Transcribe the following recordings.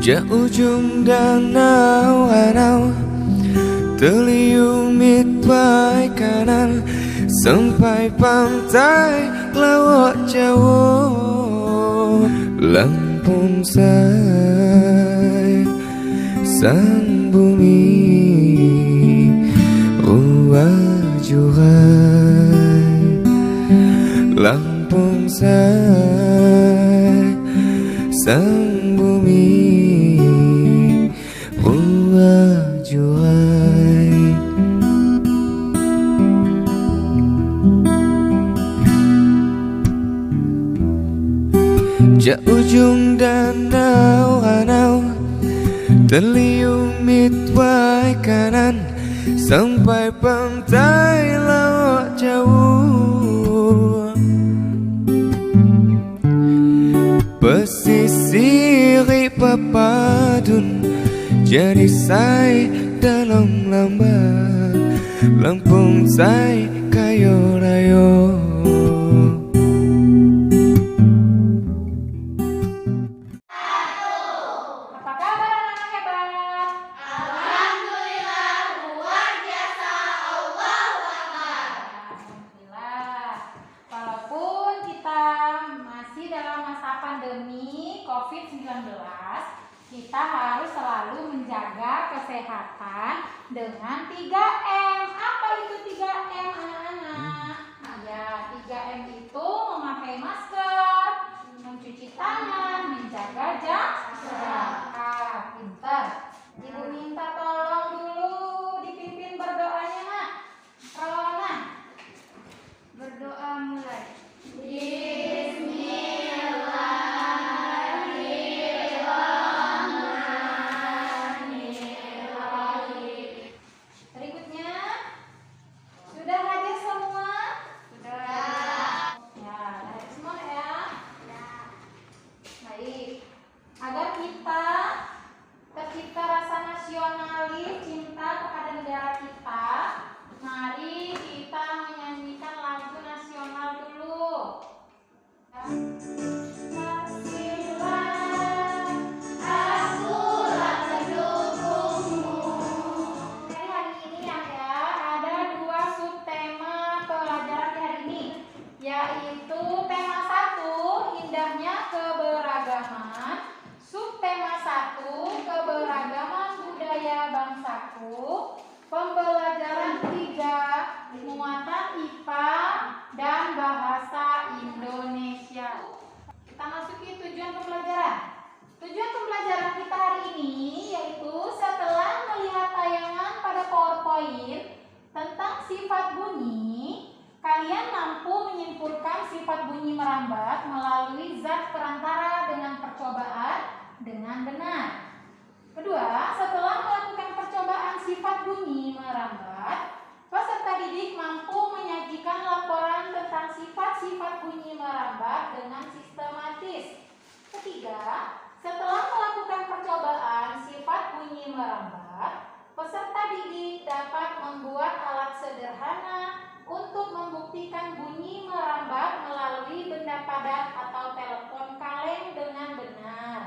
ujung danau terliumit baik kanan sampai pantai Laut Jawa. Lampung say sang bumi jurai. Lampung say sang bumi jurai. Ujung danau terliumit baik kanan sampai pantai Laut Jawa. Pesisir papadun jadi say dalam lambat. Lampung say kayo rayo. COVID-19, kita harus selalu menjaga kesehatan dengan 3M. Apa itu 3M, anak-anak? Ya, 3M itu memakai masker, mencuci tangan, menjaga jarak. Pintar. Ibu minta tolong dulu dipimpin berdoanya, Nak. Rowana, berdoa mulai. Agar kita tercipta rasa nasionalis, cinta kepada negara kita, mari kita menyanyikan lagu nasional dulu. Hari ini ya, ada 2 subtema pelajaran di hari ini, yaitu tema 1, indahnya keberagaman. Subtema 1, keberagaman budaya bangsaku. Pembelajaran 3, muatan IPA dan bahasa Indonesia. Kita masuki tujuan pembelajaran. Tujuan pembelajaran kita hari ini yaitu setelah melihat tayangan pada PowerPoint tentang sifat bunyi, kalian mampu menyimpulkan sifat bunyi merambat melalui zat perantara dengan percobaan dengan benar. Kedua, setelah melakukan percobaan sifat bunyi merambat, peserta didik mampu menyajikan laporan tentang sifat-sifat bunyi merambat dengan sistematis. Ketiga, setelah melakukan percobaan sifat bunyi merambat, peserta didik dapat membuat alat sederhana untuk membuktikan bunyi merambat melalui benda padat atau telepon kaleng dengan benar.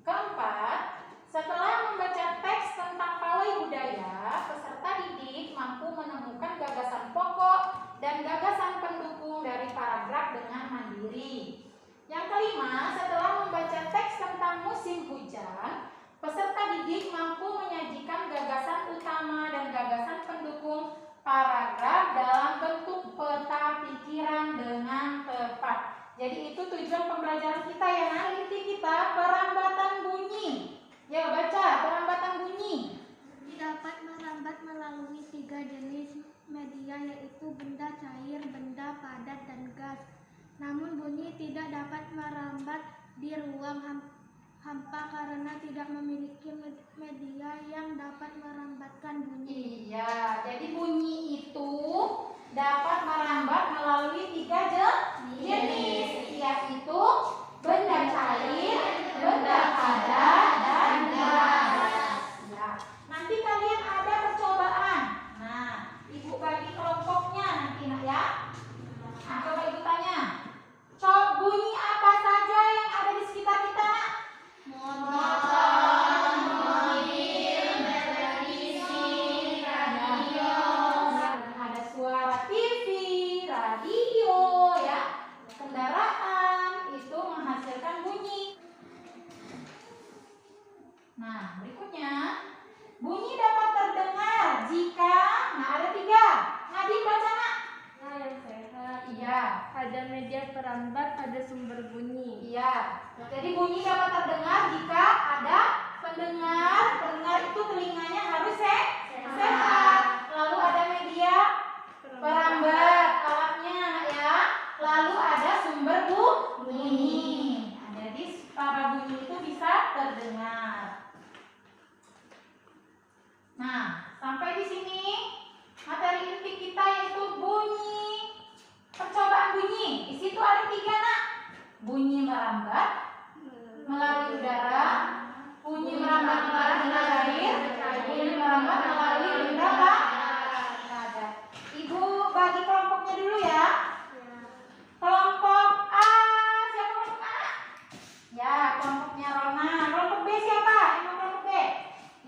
Keempat, setelah membaca teks tentang pawai budaya, peserta didik mampu menemukan gagasan pokok dan gagasan pendukung dari paragraf dengan mandiri. Yang kelima, setelah membaca teks tentang musim hujan, peserta didik mampu menyajikan gagasan utama dan gagasan pendukung paragraf dalam bentuk peta pikiran dengan tepat. Jadi itu tujuan pembelajaran kita ya. Nah, inti kita perambatan bunyi. Ya, baca perambatan bunyi. Dapat merambat melalui 3 jenis media, yaitu benda cair, benda padat, dan gas. Namun bunyi tidak dapat merambat di ruang hampa karena tidak memiliki media yang dapat merambatkan bunyi. Iya, jadi bunyi itu dapat merambat melalui 3 jenis, yaitu benda cair, benda padat, dan gas. Ya. Nanti kalian ada percobaan. Nah, ibu bagi kelompoknya nanti, nak ya. Nah, coba ibu tanya. Bunyi apa saja yang ada di sekitar kita, nak? Motor. ada media perambat, ada sumber bunyi. Iya. Jadi bunyi dapat terdengar jika ada pendengar. Pendengar itu telinganya harus sehat. Lalu ada media perambat alatnya anak ya. Lalu ada sumber bunyi. Nah, jadi para bunyi itu bisa terdengar. Nah, sampai di sini materi inti kita yaitu bunyi. Percobaan bunyi. Di situ ada 3 nak. Bunyi merambat melalui udara, bunyi merambat melalui benda cair, bunyi merambat melalui benda padat. Ibu bagi kelompoknya dulu ya. Kelompok A, siapa kelompok A? Ya, kelompoknya Rona. Kelompok B siapa? Yang mau kelompok B?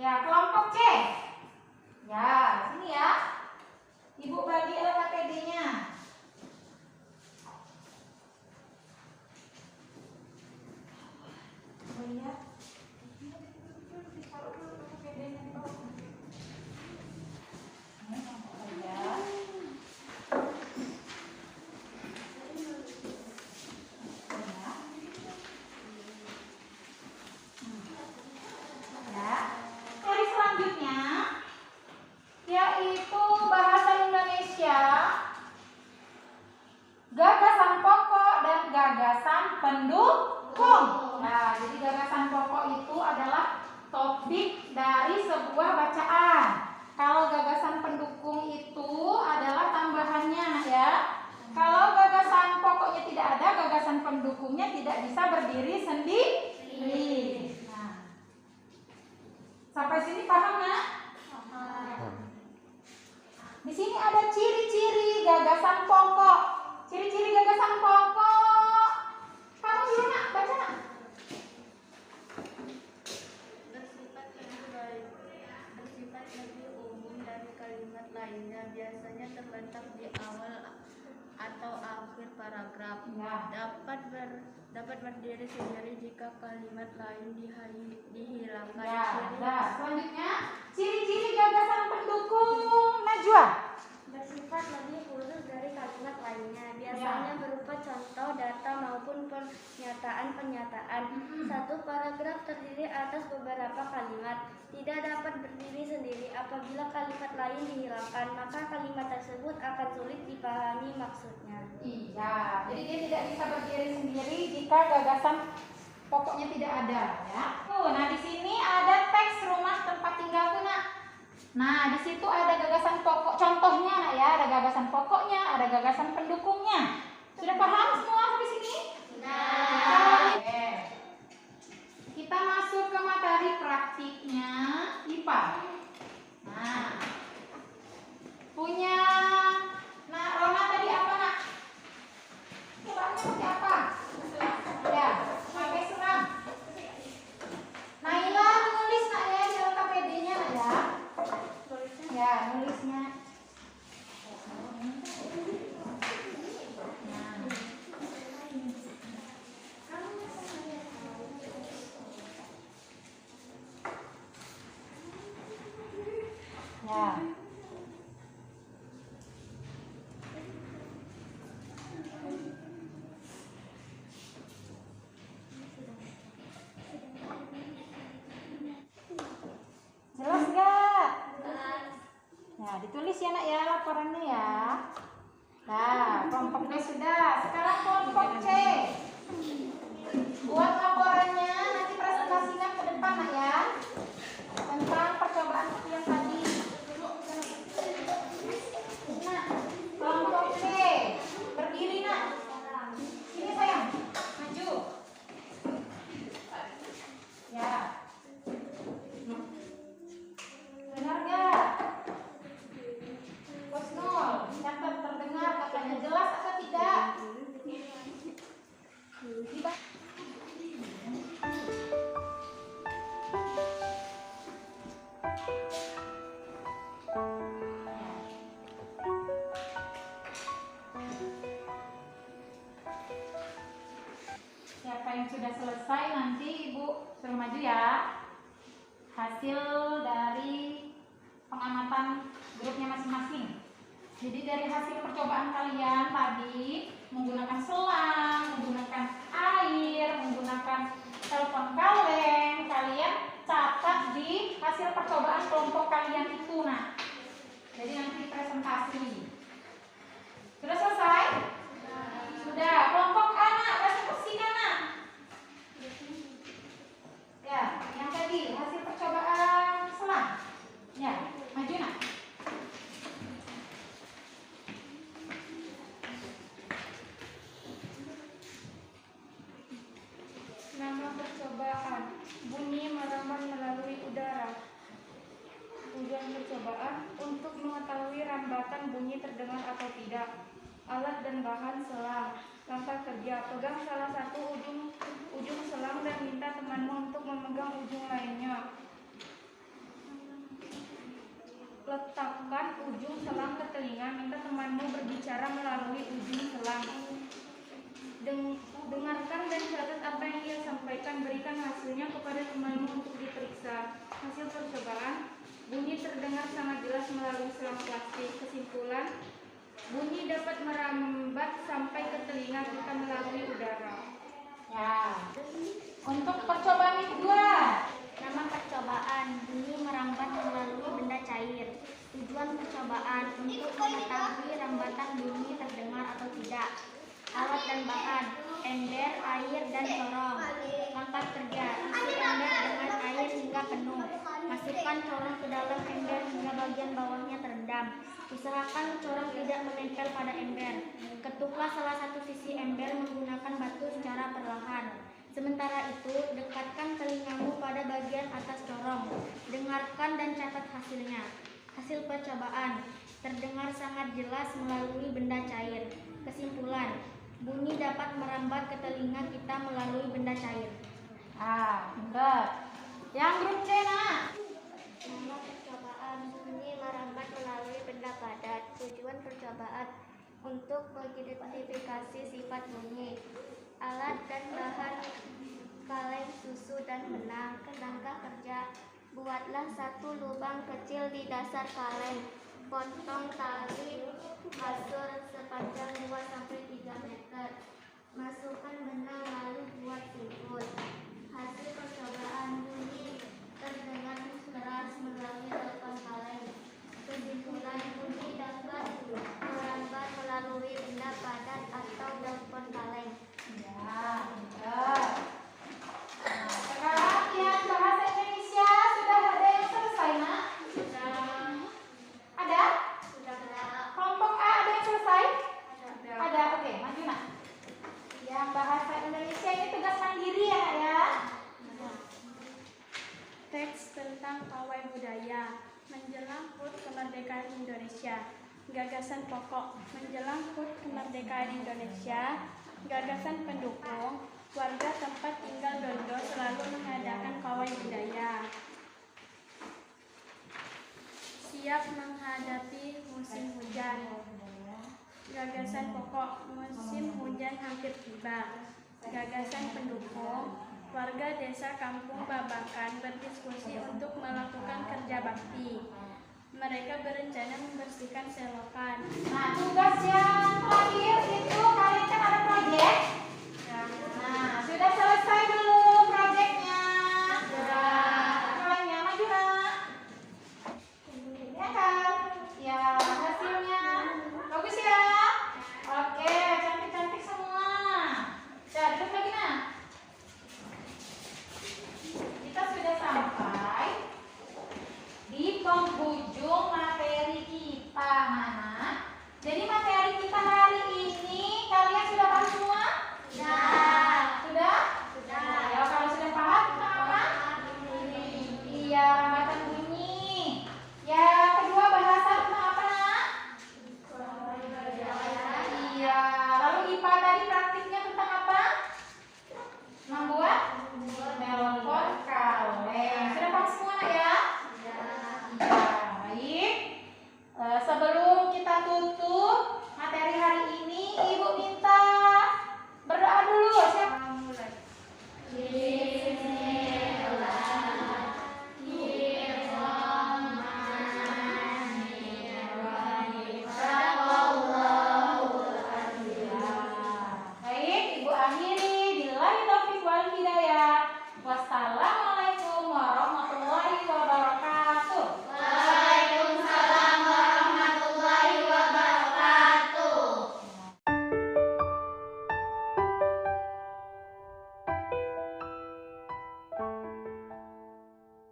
Ya, kelompok C. Ya, sini ya. Ibu bagi LKPD-nya. Oh iya. Ditaruh dulu LKPD-nya di bawah. Ini kelompok saya. Ya. Seri selanjutnya yaitu bahasa Indonesia, gagasan pokok dan gagasan pendukung. Nah, jadi gagasan pokok itu adalah topik dari sebuah bacaan. Kalau gagasan pendukung itu adalah tambahannya ya. Kalau gagasan pokoknya tidak ada, gagasan pendukungnya tidak bisa berdiri sendiri. Nah, sampai sini paham nggak? Di sini ada ciri-ciri gagasan pokok. Ciri-ciri gagasan pokok. Kamu dulu nak, baca nak. Bersifat lebih umum dari kalimat lainnya, biasanya terletak di awal atau akhir paragraf. Dapat berdiri sendiri jika kalimat lain dihilangkan. Selanjutnya ciri-ciri gagasan pendukung Najwa. Bersifat lebih khusus dari kalimat lainnya, biasanya berupa contoh, data maupun pernyataan. Satu paragraf terdiri atas beberapa kalimat, tidak dapat berdiri sendiri. Apabila kalimat lain dihilangkan, maka kalimat tersebut akan sulit dipahami maksudnya. Iya, jadi dia tidak bisa berdiri sendiri jika gagasan pokoknya tidak ada ya. Nah di sini ada teks rumah tempat tinggalku nak. Nah di situ ada gagasan pokok contohnya nak ya, ada gagasan pokoknya, ada gagasan pendukungnya. Sudah paham semua sampai sini? Nah, oke. Kita masuk ke materi praktiknya IPA. Nah, punya Rona tadi apa nak? Cobaannya pakai apa? Ya, pakai seram. Naila nulis nak ya di LKPD-nya nak ya. Ya, nulisnya. Ya. Jelas nggak? Nah, ditulis ya nak ya laporannya ya. Nah, kelompok B sudah. Sekarang kelompok C. Buat laporannya nanti presentasikan ke depan nak ya. Tentang percobaan yang tadi. Nah, kelompok C. Berdiri nak. Sini sayang. Maju. Ya. Benar gak? Pos 0. Catat terdengar katanya jelas atau tidak? Siapa yang sudah selesai nanti Ibu suruh maju ya. Hasil dari pengamatan grupnya masing-masing. Jadi dari hasil percobaan kalian tadi menggunakan selang, menggunakan air, menggunakan telepon kaleng. Kalian catat di hasil percobaan kelompok kalian itu. Nah, jadi nanti presentasi. Sudah selesai? Sudah. Kelompok anak, presentasikan nak. Ya, yang tadi hasil percobaan selang. Ya, maju nak. Nama percobaan, bunyi merambat melalui udara. Tujuan percobaan untuk mengetahui rambatan bunyi terdengar atau tidak. Alat dan bahan selang. Langkah kerja, pegang salah satu ujung selang dan minta temanmu untuk memegang ujung lainnya. Letakkan ujung selang ke telinga, minta temanmu berbicara melalui ujung selang. Dengarkan dan catat apa yang ia sampaikan, berikan hasilnya kepada temanmu untuk diperiksa. Hasil percobaan, bunyi terdengar sangat jelas melalui selang plastik. Kesimpulan, bunyi dapat merambat sampai ke telinga kita melalui udara. Ya. Untuk percobaan yang kedua. Nama percobaan, bunyi merambat melalui benda cair. Tujuan percobaan untuk mengetahui rambatan bunyi terdengar atau tidak. Alat dan bahan, ember, air, dan corong. Langkah kerja, isi ember dengan air hingga penuh. Masukkan corong ke dalam ember hingga bagian bawahnya terendam. Usahakan corong tidak menempel pada ember. Ketuklah salah satu sisi ember menggunakan batu secara perlahan. Sementara itu, dekatkan telingamu pada bagian atas corong. Dengarkan dan catat hasilnya. Hasil percobaan, terdengar sangat jelas melalui benda cair. Kesimpulan, bunyi dapat merambat ke telinga kita melalui benda cair. Benar. Yang grup C nak. Nama percobaan, bunyi merambat melalui benda padat. Tujuan percobaan untuk mengidentifikasi sifat bunyi. Alat dan bahan, kaleng, susu, dan benang. Langkah kerja, buatlah satu lubang kecil di dasar kaleng. Potong tali kasur sepanjang 2-3 meter. Masukkan benang lalu buat simpul. Hasil percobaan, bunyi terdengar keras melalui telepon kaleng. Kesimpulan, bunyi dapat merambat melalui benda padat atau telepon kaleng. Ya, benar. Nah, sekarang latihan bahasa Indonesia sudah ada yang selesai nak? Ada? Kelompok A ada yang selesai? Ada. Oke, maju nak. Yang bahasa Indonesia ini tugas mandiri ya nak ya. Teks tentang pawai budaya menjelang HUT kemerdekaan Indonesia. Gagasan pokok menjelang HUT kemerdekaan Indonesia. Gagasan pendukung, warga tempat tinggal Dondo selalu mengadakan pawai budaya. Siap menghadapi musim hujan. Gagasan pokok, musim hujan hampir tiba. Gagasan pendukung, warga desa Kampung Babakan berdiskusi untuk melakukan kerja bakti. Mereka berencana membersihkan selokan. Nah, tugas yang terakhir itu kalian kan ada proyek.